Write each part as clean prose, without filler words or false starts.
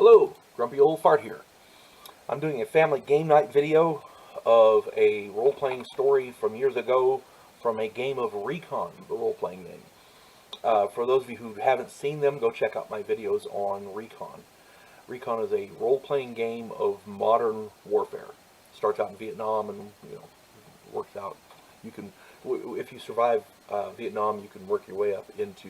Hello, Grumpy Old Fart here. I'm doing a family game night video of a role-playing story from years ago from a game of Recon, the role-playing game. For those of you who haven't seen them, go check out my videos on Recon. Recon is a role-playing game of modern warfare. Starts out in Vietnam and works out. You can, if you survive Vietnam, you can work your way up into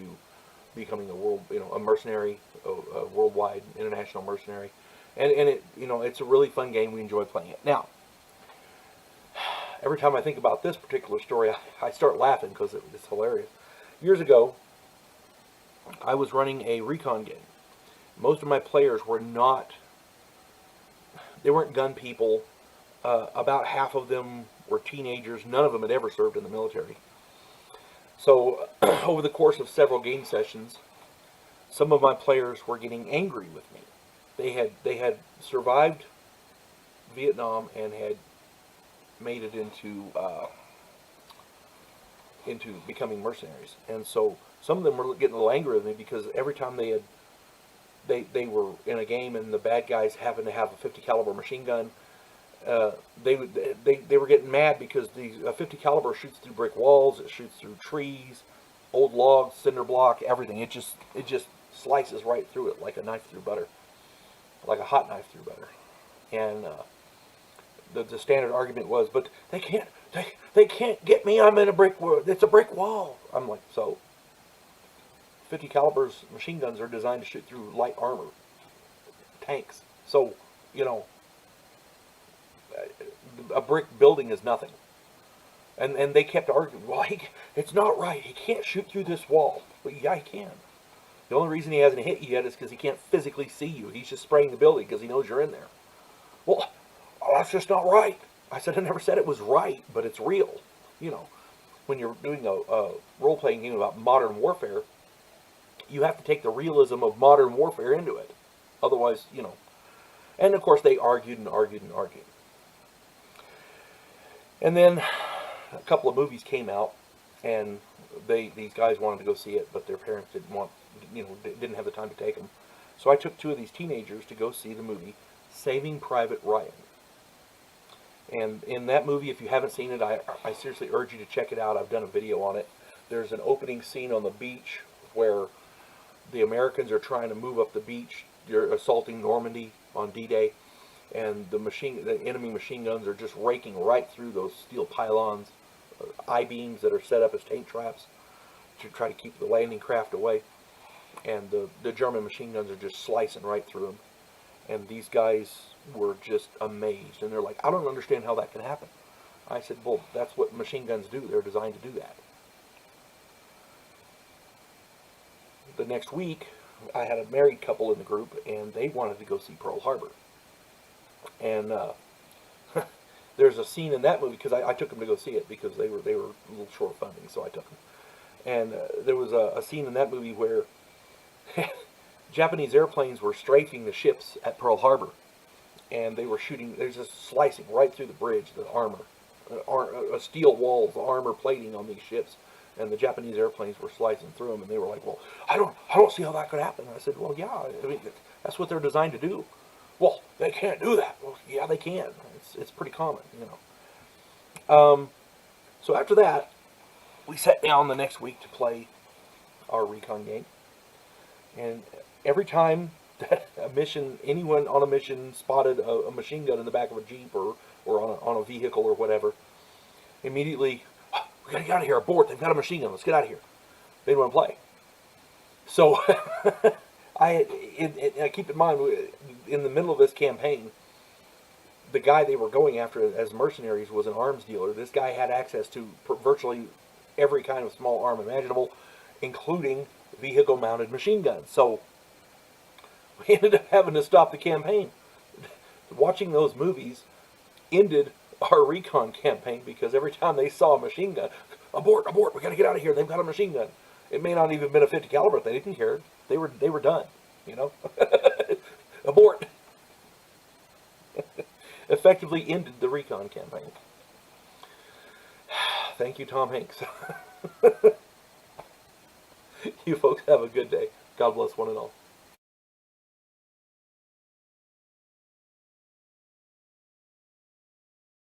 becoming a mercenary, a worldwide international mercenary, and it's a really fun game. We enjoy playing it. Now, every time I think about this particular story, I start laughing because it's hilarious. Years ago, I was running a Recon game. Most of my players were not, they weren't gun people. About half of them were teenagers. None of them had ever served in the military. So, over the course of several game sessions, some of my players were getting angry with me. They had survived Vietnam and had made it into becoming mercenaries. And so some of them were getting a little angry with me because every time they were in a game and the bad guys happened to have a 50 caliber machine gun, they were getting mad because the 50 caliber shoots through brick walls, it shoots through trees, old logs, cinder block, everything. It just slices right through it like a knife through butter, like a hot knife through butter. And the standard argument was, but they can't get me. I'm in a brick wall. It's a brick wall. I'm like, so 50 calibers machine guns are designed to shoot through light armor, tanks. So a brick building is nothing. And they kept arguing, well, it's not right. He can't shoot through this wall. But yeah, he can. The only reason he hasn't hit you yet is because he can't physically see you. He's just spraying the building because he knows you're in there. Well, that's just not right. I said, I never said it was right, but it's real. When you're doing a role-playing game about modern warfare, you have to take the realism of modern warfare into it. Otherwise, And, of course, they argued and argued and argued. And then a couple of movies came out, and these guys wanted to go see it, but their parents didn't have the time to take them. So I took two of these teenagers to go see the movie Saving Private Ryan. And in that movie, if you haven't seen it, I seriously urge you to check it out. I've done a video on it. There's an opening scene on the beach where the Americans are trying to move up the beach. They're assaulting Normandy on D-Day. And the enemy machine guns are just raking right through those steel pylons, I-beams that are set up as tank traps to try to keep the landing craft away. And the German machine guns are just slicing right through them. And these guys were just amazed. And they're like, I don't understand how that can happen. I said, well, that's what machine guns do. They're designed to do that. The next week, I had a married couple in the group, and they wanted to go see Pearl Harbor. And there's a scene in that movie, because I took them to go see it because they were a little short of funding, so I took them. And there was a scene in that movie where Japanese airplanes were strafing the ships at Pearl Harbor, and they were shooting. They're just slicing right through the bridge, the armor, steel walls, the armor plating on these ships, and the Japanese airplanes were slicing through them. And they were like, "Well, I don't see how that could happen." And I said, "Well, yeah, I mean, that's what they're designed to do." Well, they can't do that. Well, yeah, they can. It's pretty common, So after that, we sat down the next week to play our Recon game. And every time that anyone on a mission spotted a machine gun in the back of a Jeep or on a vehicle or whatever, immediately, we gotta get out of here, abort, they've got a machine gun, let's get out of here. They didn't want to play. So, I keep in mind, in the middle of this campaign, the guy they were going after as mercenaries was an arms dealer. This guy had access to virtually every kind of small arm imaginable, including vehicle-mounted machine guns. So we ended up having to stop the campaign. Watching those movies ended our Recon campaign because every time they saw a machine gun, abort, we got to get out of here. They've got a machine gun. It may not even have been a 50 caliber. If they didn't care. They were done. Abort. Effectively ended the Recon campaign. Thank you, Tom Hanks. You folks have a good day. God bless one and all.